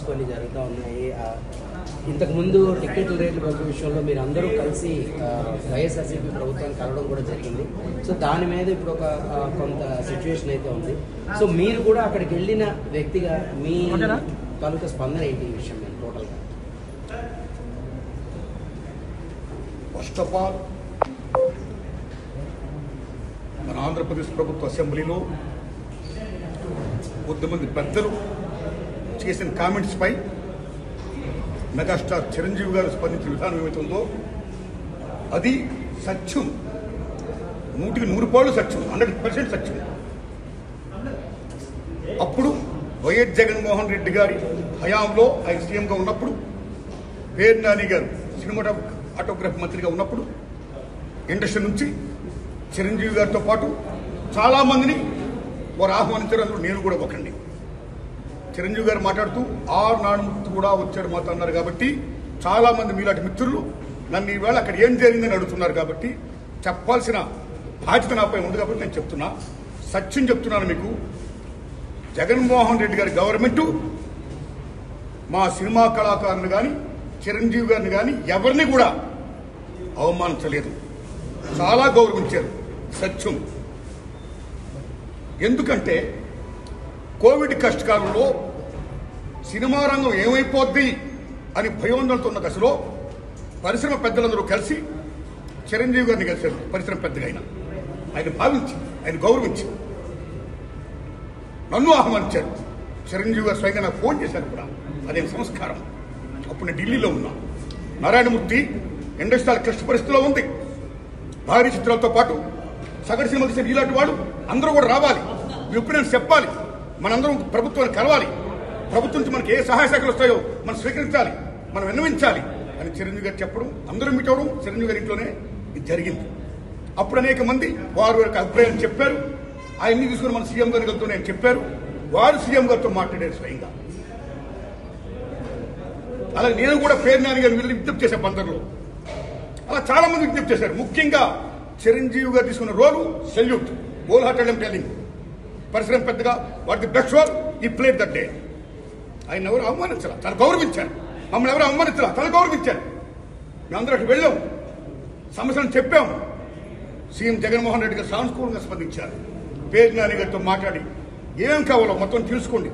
కొన్ని జరుగుతూ ఉన్నాయి. ఇంతకుముందు టికెట్ల రేట్ల పెంపు విషయంలో మీరు అందరూ కలిసి వైఎస్ఆర్సీపీ ప్రభుత్వాన్ని కలవడం కూడా జరిగింది. సో దాని మీద ఇప్పుడు ఒక కొంత సిచ్యువేషన్ అయితే ఉంది. సో మీరు కూడా అక్కడికి వెళ్ళిన వ్యక్తిగా మీ తాలూకా స్పందన ఏంటి ఈ విషయం మీద టోటల్గా? ఫస్ట్ ఆఫ్ ఆల్ మన ఆంధ్రప్రదేశ్ ప్రభుత్వ అసెంబ్లీలో కొద్దిమంది పెద్దలు చేసిన కామెంట్స్ పై మెగాస్టార్ చిరంజీవి గారు స్పందించిన విధానం ఏమైతుందో అది సత్యం, 100% సత్యం, 100% సత్యం. అప్పుడు వైఎస్ జగన్మోహన్ రెడ్డి గారి హయాంలో ఆయన సీఎంగా ఉన్నప్పుడు, పేరు నాని గారు సినిమాటోగ్రఫీ మంత్రిగా ఉన్నప్పుడు ఇండస్ట్రీ నుంచి చిరంజీవి గారితో పాటు చాలామందిని వారు ఆహ్వానించారు. అందులో నేను కూడా ఒకండి. చిరంజీవి గారు మాట్లాడుతూ నానుమూర్తి కూడా వచ్చాడు మాతో అన్నారు. కాబట్టి చాలామంది మీలాంటి మిత్రులు నన్ను ఈవేళ అక్కడ ఏం జరిగిందని అడుగుతున్నారు. కాబట్టి చెప్పాల్సిన బాధ్యత నాపై ఉంది. కాబట్టి నేను చెప్తున్నా, సత్యం చెప్తున్నాను మీకు. జగన్మోహన్ రెడ్డి గారి గవర్నమెంటు మా సినిమా కళాకారులు కానీ చిరంజీవి గారిని కానీ ఎవరిని కూడా అవమానించలేదు, చాలా గౌరవించారు. సత్యం. ఎందుకంటే కోవిడ్ కష్టకాలంలో సినిమా రంగం ఏమైపోద్ది అని భయోందనతో ఉన్న దశలో పరిశ్రమ పెద్దలందరూ కలిసి చిరంజీవి గారిని కలిశారు. పరిశ్రమ పెద్దగా ఆయన భావించి, ఆయన గౌరవించి నన్ను ఆహ్వానించారు. చిరంజీవి గారు స్వయంగా నాకు ఫోన్ చేశారు కూడా. అదేం సంస్కారం. అప్పుడు నేను ఢిల్లీలో ఉన్నా. నారాయణమూర్తి ఇండస్ట్రీ క్లిష్ట పరిస్థితిలో ఉంది. భారీ చిత్రాలతో పాటు సగటు సినిమా తీసిన ఇలాంటి వాడు అందరూ కూడా రావాలి, మీ ఒపీనియన్స్ చెప్పాలి, మనందరం ప్రభుత్వాన్ని కలవాలి, ప్రభుత్వం నుంచి మనకి ఏ సహాయ శాఖలు వస్తాయో మనం స్వీకరించాలి, మనం విన్నవించాలి అని చిరంజీవి గారు చెప్పడం, అందరూ మీట్ అవ్వడం చిరంజీవి గారి ఇంట్లోనే ఇది జరిగింది. అప్పుడు అనేక మంది వారి యొక్క అభిప్రాయం చెప్పారు. ఆయన్ని తీసుకుని మన సీఎం గారి గారితో నేను చెప్పారు. వారు సీఎం గారితో మాట్లాడారు స్వయంగా. అలాగే నేను కూడా పేరు నాని గారిని వెళ్ళి విజ్ఞప్తి చేశాను బందర్లో. అలా చాలా మంది విజ్ఞప్తి చేశారు. ముఖ్యంగా చిరంజీవి గారు తీసుకున్న రోలు సెల్యూట్, హోల్ హార్టెడ్ టెలింగ్. పరిశ్రమ పెద్దగా వాటి బెస్ట్ రోల్ ఈ ప్లేట్ దట్ డే. ఆయన ఎవరు అవమానించాల, తను గౌరవించారు. మమ్మల్ని ఎవరు అవమానించాల, తను గౌరవించారు. మేమందరూ అక్కడికి వెళ్ళాం, సమస్యలను చెప్పాం. సీఎం జగన్మోహన్ రెడ్డి గారు సానుకూలంగా స్పందించారు. పేరు నాని గారితో మాట్లాడి ఏం కావాలో మొత్తం తీసుకోండి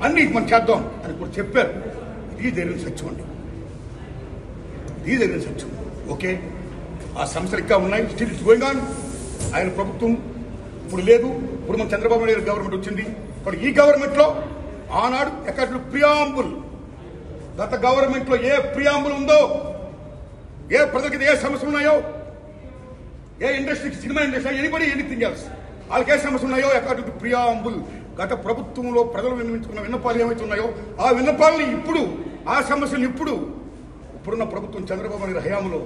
అన్ని మనం చేద్దాం అని కూడా చెప్పారు. ఇది జరిగిన సత్యం అండి, ఇది జరిగిన సత్యం. ఓకే, ఆ సమస్యలు ఇంకా ఉన్నాయి, స్టిల్ ఇట్స్ గోయింగ్ ఆన్. ఆయన ప్రభుత్వం ఇప్పుడు లేదు. ఇప్పుడు మన చంద్రబాబు నాయుడు గవర్నమెంట్ వచ్చింది. ఇప్పుడు ఈ గవర్నమెంట్ లో ఆనాడు ఎక్కడ ప్రియాంబుల్, గత గవర్నమెంట్ లో ఏ ప్రియాంబుల్ ఉందో, ఏ ప్రజలకి ఏ సమస్యలు ఉన్నాయో, ఏ ఇండస్ట్రీకి, cinema industry, anybody anything else, వాళ్ళకి ఏ సమస్యలు ఉన్నాయో అకార్డింగ్ టు ప్రియాంబుల్ గత ప్రభుత్వంలో ప్రజలు విన్నవించుకున్న విన్నపాలు ఏమైతే ఉన్నాయో ఆ విన్నపాలని ఇప్పుడు, ఆ సమస్యలు ఇప్పుడున్న ప్రభుత్వం చంద్రబాబు నాయుడు హయాంలో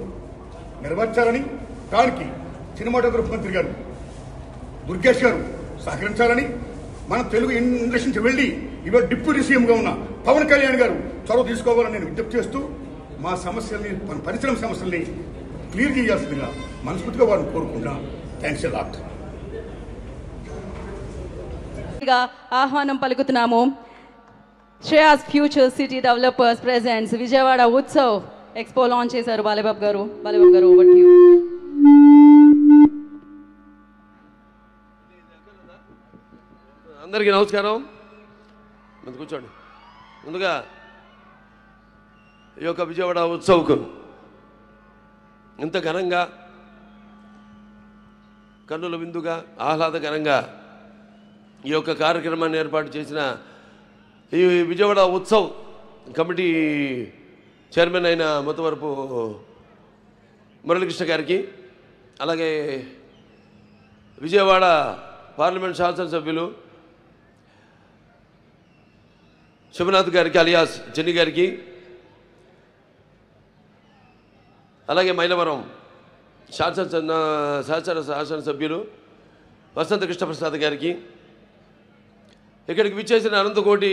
నెరవేర్చాలని, దానికి సినిమాటోగ్రఫీ మంత్రి గారు దుర్గేష్ గారు సహకరించాలని, మన తెలుగు ఇండస్ట్రీ నుంచి వెళ్లి ఇవాళ డిప్యూటీ సీఎంగా ఉన్న పవన్ కళ్యాణ్ గారు చొరవ తీసుకోవాలని నేను విజ్ఞప్తి చేస్తూ మా సమస్యల్ని, మన పరిశ్రమ సమస్యల్ని క్లియర్ చేయాల్సిందిగా మనస్ఫూర్తిగా వారిని కోరుకుంటున్నాం. Thanks a lot. ఆహ్వానం పలుకుతున్నాము. Shreyas future city developers presents Vijayawada Utsav expo launch చేశారు Balababu garu. Over to you. అందరికీ నమస్కారం. కూర్చోండి. ముందుగా ఈ యొక్క విజయవాడ ఉత్సవ్కు ఇంత ఘనంగా, కన్నుల విందుగా, ఆహ్లాదకరంగా ఈ యొక్క కార్యక్రమాన్ని ఏర్పాటు చేసిన ఈ విజయవాడ ఉత్సవ్ కమిటీ చైర్మన్ అయిన మొత్తవరపు మురళీకృష్ణ గారికి, అలాగే విజయవాడ పార్లమెంట్ శాసనసభ్యులు శివనాథ్ గారికి అలియాస్ చెన్ని గారికి, అలాగే మైలవరం శాసనసభ్యులు వసంత కృష్ణప్రసాద్ గారికి, ఇక్కడికి విచ్చేసిన అనంతకోటి,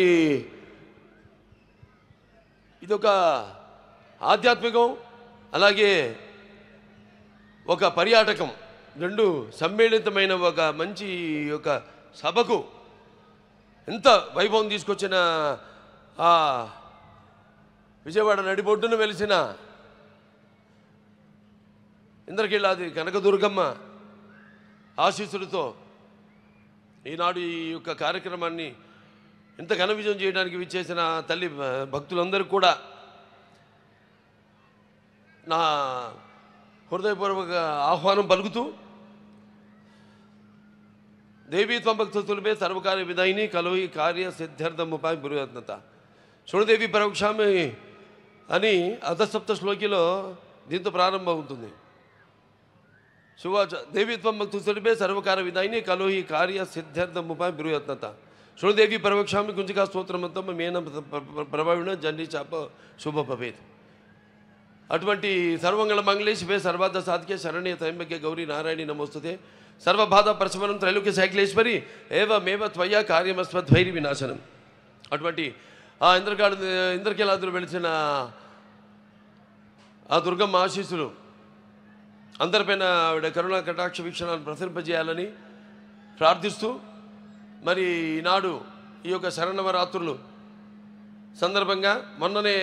ఇదొక ఆధ్యాత్మికం అలాగే ఒక పర్యాటకం రెండు సమ్మేళితమైన ఒక మంచి ఒక సభకు ఎంత వైభవం తీసుకొచ్చిన విజయవాడ నడిబొడ్డున వెలిసిన ఇంద్రకీలాది కనకదుర్గమ్మ ఆశీస్సులతో ఈనాడు ఈ యొక్క కార్యక్రమాన్ని ఇంత ఘన విజయం చేయడానికి విచ్చేసిన తల్లి భక్తులందరూ కూడా నా హృదయపూర్వక ఆహ్వానం పలుకుతూ దేవీ త్వంభక్తులమే సర్వకార్య విధాయిని కలోయి కార్య సిద్ధార్థముపాయ పురుయత్నత శృణుదేవి పరోక్షామి అని అధసప్త శ్లోకిలో దీంతో ప్రారంభమవుతుంది. శువాచ దేవీ త్వంభక్తులమే సర్వకార్య విధాయిని కలోయి కార్య సిద్ధార్థముపాయ పురుయత్నత శృణుదేవి పరోక్షామి కుంజికా స్తోత్రమంతం మేన ప్రభావిణ జండి చాప శుభ భవేత్. అటువంటి సర్వమంగళ మంగళే శివే సర్వార్థ సాధికే శరణ్య త్రయంబకే గౌరీ నారాయణి నమోస్తుతే సర్వబాధ ప్రశమనం త్రైలోక్య శైక్లేశ్వరి ఏవమేవ త్వయా కార్యమస్మద్వైరి వినాశనం. అటువంటి ఆ ఇంద్రకీలాదులు వెలిసిన ఆ దుర్గమ్మ ఆశీస్సులు అందరిపైన ఆవిడ కరుణా కటాక్ష వీక్షణాలను ప్రసరింపజేయాలని ప్రార్థిస్తూ మరి ఈనాడు ఈ యొక్క శరన్నవరాత్రులు సందర్భంగా మొన్ననే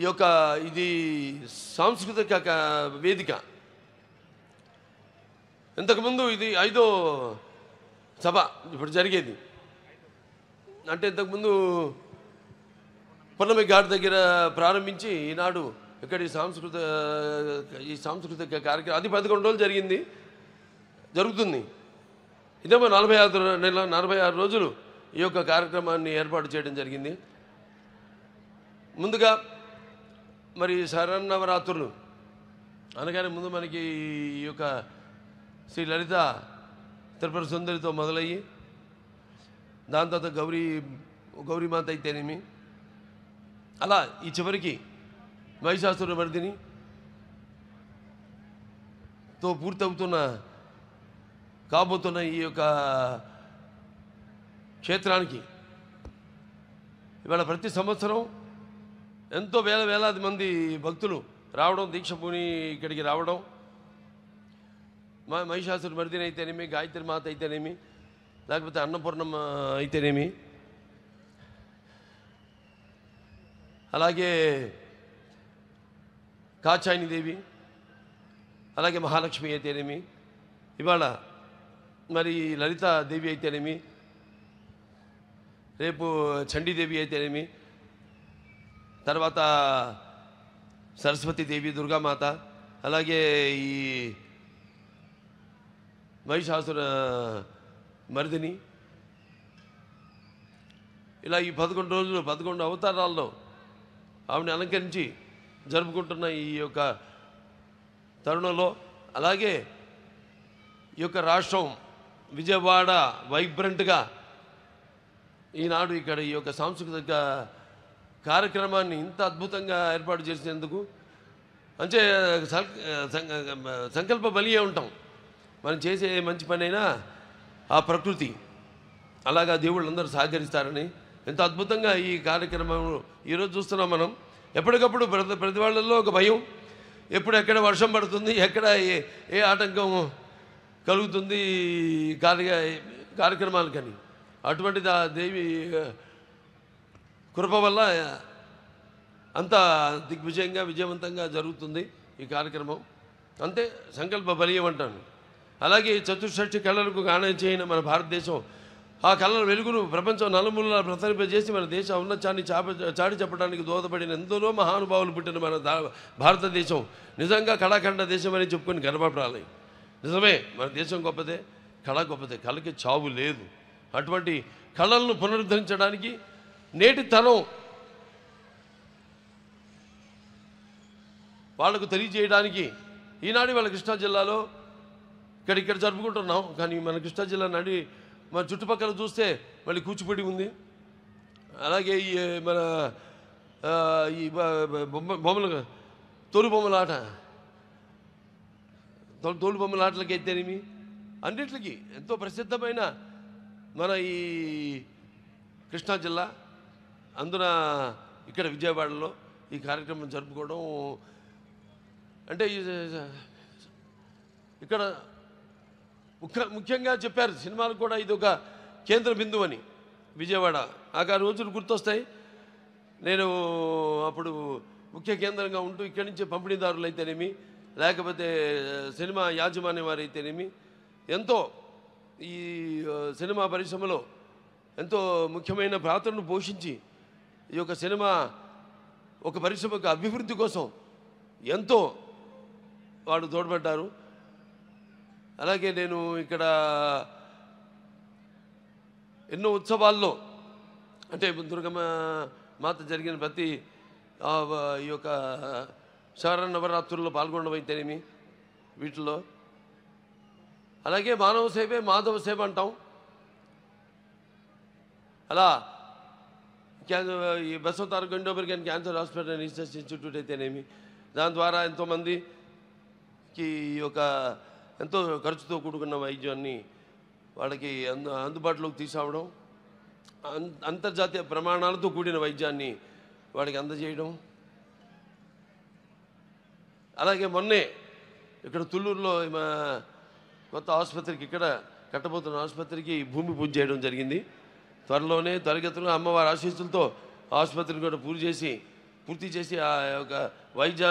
ఈ యొక్క ఇది సాంస్కృతిక వేదిక, ఇంతకుముందు ఇది 5వ సభ ఇప్పుడు జరిగేది. అంటే ఇంతకుముందు పున్నమి ఘాట్ దగ్గర ప్రారంభించి ఈనాడు ఇక్కడ ఈ సాంస్కృతిక కార్యక్రమం అది 11 రోజులు జరుగుతుంది. ఇదేమో 46 రోజులు ఈ యొక్క కార్యక్రమాన్ని ఏర్పాటు చేయడం జరిగింది. ముందుగా మరి శరన్నవరాత్రులు అనగానే ముందు మనకి ఈ యొక్క శ్రీ లలిత త్రిపుర సుందరితో మొదలయ్యి దాని తర్వాత గౌరీమాత అయితేనేమి, అలా ఈ చివరికి మహిషాసుర మర్దినితో కాబోతున్న ఈ యొక్క క్షేత్రానికి ఇవాళ ప్రతి సంవత్సరం ఎంతో వేలాది మంది భక్తులు రావడం, దీక్ష పూని ఇక్కడికి రావడం, మహిషాసుర మర్దిని అయితేనేమి, గాయత్రి మాత అయితేనేమి, లేకపోతే అన్నపూర్ణమ్మ అయితేనేమి, అలాగే కాచాయిని దేవి, అలాగే మహాలక్ష్మి అయితేనేమి, ఇవాళ మరి లలిత దేవి అయితేనేమి, రేపు చండీదేవి అయితేనేమి, తర్వాత సరస్వతీదేవి, దుర్గామాత, అలాగే ఈ మహిషాసుర మర్దిని, ఇలా ఈ 11 రోజులు 11 అవతారాల్లో ఆవిడని అలంకరించి జరుపుకుంటున్న ఈ యొక్క తరుణంలో, అలాగే ఈ యొక్క రాష్ట్రం విజయవాడ వైబ్రెంట్గా ఈనాడు ఇక్కడ ఈ యొక్క సాంస్కృతిక కార్యక్రమాన్ని ఇంత అద్భుతంగా ఏర్పాటు చేసినందుకు అంటే సంకల్ప బలియే ఉంటాం. మనం చేసే మంచి పనైనా ఆ ప్రకృతి అలాగా దేవుళ్ళందరూ సహకరిస్తారని ఎంత అద్భుతంగా ఈ కార్యక్రమం ఈరోజు చూస్తున్నాం మనం. ఎప్పటికప్పుడు ప్రతి వాళ్ళల్లో ఒక భయం, ఎప్పుడు ఎక్కడ వర్షం పడుతుంది, ఎక్కడ ఏ ఆటంకం కలుగుతుంది కార్యక్రమాలకని. అటువంటి దేవి కృప వల్ల అంత దిగ్విజయంగా విజయవంతంగా జరుగుతుంది ఈ కార్యక్రమం. అంతే సంకల్ప బలీయం అంటాను. అలాగే చతుషష్ఠి కళలకు గానం చేయని మన భారతదేశం ఆ కళల వెలుగును ప్రపంచం నలుమూలలా ప్రసరింపజేసి మన దేశ ఔన్నత్యాన్ని చాటి చెప్పడానికి దోహదపడిన ఎందరో మహానుభావులు పుట్టిన మన భారతదేశం నిజంగా కళాఖండ దేశం అని చెప్పుకొని గర్వపడాలి. నిజమే, మన దేశం గొప్పదే, కళ గొప్పదే, కళకి చావు లేదు. అటువంటి కళలను పునరుద్ధరించడానికి నేటి తరం వాళ్లకు తెలియజేయడానికి ఈనాడు వాళ్ళ కృష్ణా జిల్లాలో ఇక్కడ జరుపుకుంటున్నాం. కానీ మన కృష్ణా జిల్లా మన చుట్టుపక్కల చూస్తే మళ్ళీ కూచిపూడి ఉంది, అలాగే ఈ మన ఈ బొమ్మలు తోలుబొమ్మలాట తోలుబొమ్మలాటలకి అయితేనేమి అన్నిటికీ ఎంతో ప్రసిద్ధమైన మన ఈ కృష్ణా జిల్లా, అందున ఇక్కడ విజయవాడలో ఈ కార్యక్రమం జరుపుకోవడం అంటే ఇక్కడ ముఖ్యంగా చెప్పారు సినిమాలు కూడా ఇది ఒక కేంద్ర బిందువు అని. విజయవాడ ఆ రోజులు గుర్తొస్తాయి. నేను అప్పుడు ముఖ్య కేంద్రంగా ఉంటూ ఇక్కడి నుంచి పంపిణీదారులు అయితేనేమి, లేకపోతే సినిమా యాజమాన్యం వారు అయితేనేమి ఎంతో ఈ సినిమా పరిశ్రమలో ఎంతో ముఖ్యమైన పాత్రను పోషించి ఈ యొక్క సినిమా ఒక పరిశ్రమకు అభివృద్ధి కోసం ఎంతో వాడు తోడ్పడ్డారు. అలాగే నేను ఇక్కడ ఎన్నో ఉత్సవాల్లో అంటే దుర్గమ్మ మాత జరిగిన ప్రతి ఈ యొక్క శరన్నవరాత్రుల్లో పాల్గొనడం అయితేనేమి వీటిలో, అలాగే మానవ సేవే మాధవ సేవ అంటాం. అలా ఈ బసవతార గండోబర్గన్ cancer hospital and research institute అయితేనేమి దాని ద్వారా ఎంతోమందికి ఈ యొక్క ఎంతో ఖర్చుతో కూడుకున్న వైద్యాన్ని వాళ్ళకి అందుబాటులోకి తీసుకురావడం, అంతర్జాతీయ ప్రమాణాలతో కూడిన వైద్యాన్ని వాడికి అందజేయడం. అలాగే మొన్నే ఇక్కడ తుళ్ళూరులో కొత్త ఆసుపత్రికి ఇక్కడ కట్టబోతున్న ఆసుపత్రికి భూమి పూజ చేయడం జరిగింది. త్వరలోనే త్వరగతిలో అమ్మవారి ఆశీస్సులతో ఆసుపత్రిని కూడా పూర్తి చేసి ఆ యొక్క వైద్య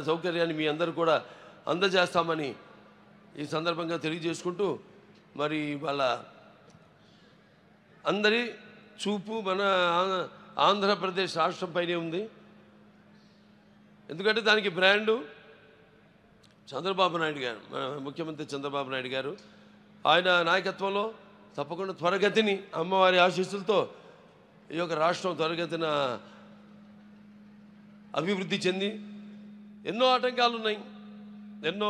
సౌకర్యాన్ని మీ అందరూ కూడా అందజేస్తామని ఈ సందర్భంగా తెలియజేసుకుంటూ, మరి వాళ్ళ అందరి చూపు మన ఆంధ్రప్రదేశ్ రాష్ట్రం పైనే ఉంది. ఎందుకంటే దానికి బ్రాండు చంద్రబాబు నాయుడు గారు, ముఖ్యమంత్రి చంద్రబాబు నాయుడు గారు. ఆయన నాయకత్వంలో తప్పకుండా త్వరగతిని అమ్మవారి ఆశీస్సులతో ఈ యొక్క రాష్ట్రం త్వరగతిన అభివృద్ధి చెంది, ఎన్నో ఆటంకాలు ఉన్నాయి, ఎన్నో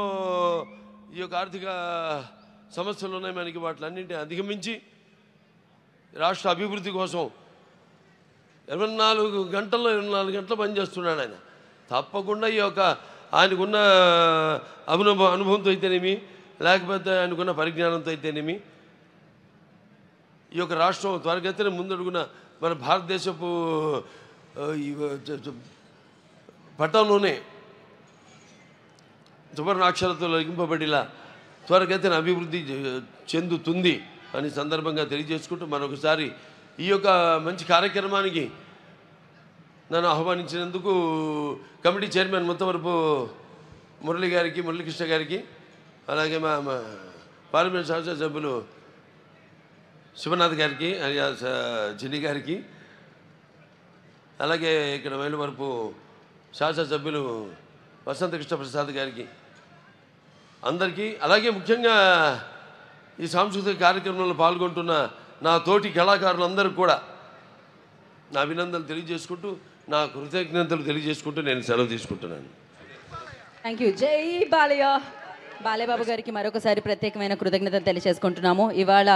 ఈ యొక్క ఆర్థిక సమస్యలు ఉన్నాయి మనకి, వాటిలన్నింటినీ అధిగమించి రాష్ట్ర అభివృద్ధి కోసం 24 గంటలు పనిచేస్తున్నాడు ఆయన. తప్పకుండా ఈ యొక్క ఆయనకున్న అనుభవంతో అయితేనేమి, లేకపోతే ఆయనకున్న పరిజ్ఞానంతో అయితేనేమి ఈ యొక్క రాష్ట్రం త్వరగతిన ముందడుగున మన భారతదేశపు పట్టంలోనే సువర్ణాక్షరాలతో లిఖింపబడిలా త్వరగతిన అభివృద్ధి చెందుతుంది అని సందర్భంగా తెలియజేసుకుంటూ, మరొకసారి ఈ యొక్క మంచి కార్యక్రమానికి నన్ను ఆహ్వానించినందుకు కమిటీ చైర్మన్ ముత్తవరపు మురళీకృష్ణ గారికి, అలాగే మా పార్లమెంట్ శాసనసభ్యులు శివనాథ్ గారికి, చిన్ని గారికి, అలాగే ఇక్కడ మైలవరపు శాసనసభ్యులు వసంతకృష్ణ ప్రసాద్ గారికి, అందరికీ, అలాగే ముఖ్యంగా ఈ సాంస్కృతిక కార్యక్రమంలో పాల్గొంటున్న నా తోటి కళాకారులందరూ కూడా నా అభినందనలు తెలియజేసుకుంటూ, నా కృతజ్ఞతలు తెలియజేసుకుంటూ నేను సెలవు తీసుకుంటున్నాను. Thank you. జై బాలయ్య. బాలయ్యబాబు గారికి మరొకసారి ప్రత్యేకమైన కృతజ్ఞతలు తెలియజేసుకుంటున్నాము. ఇవాళ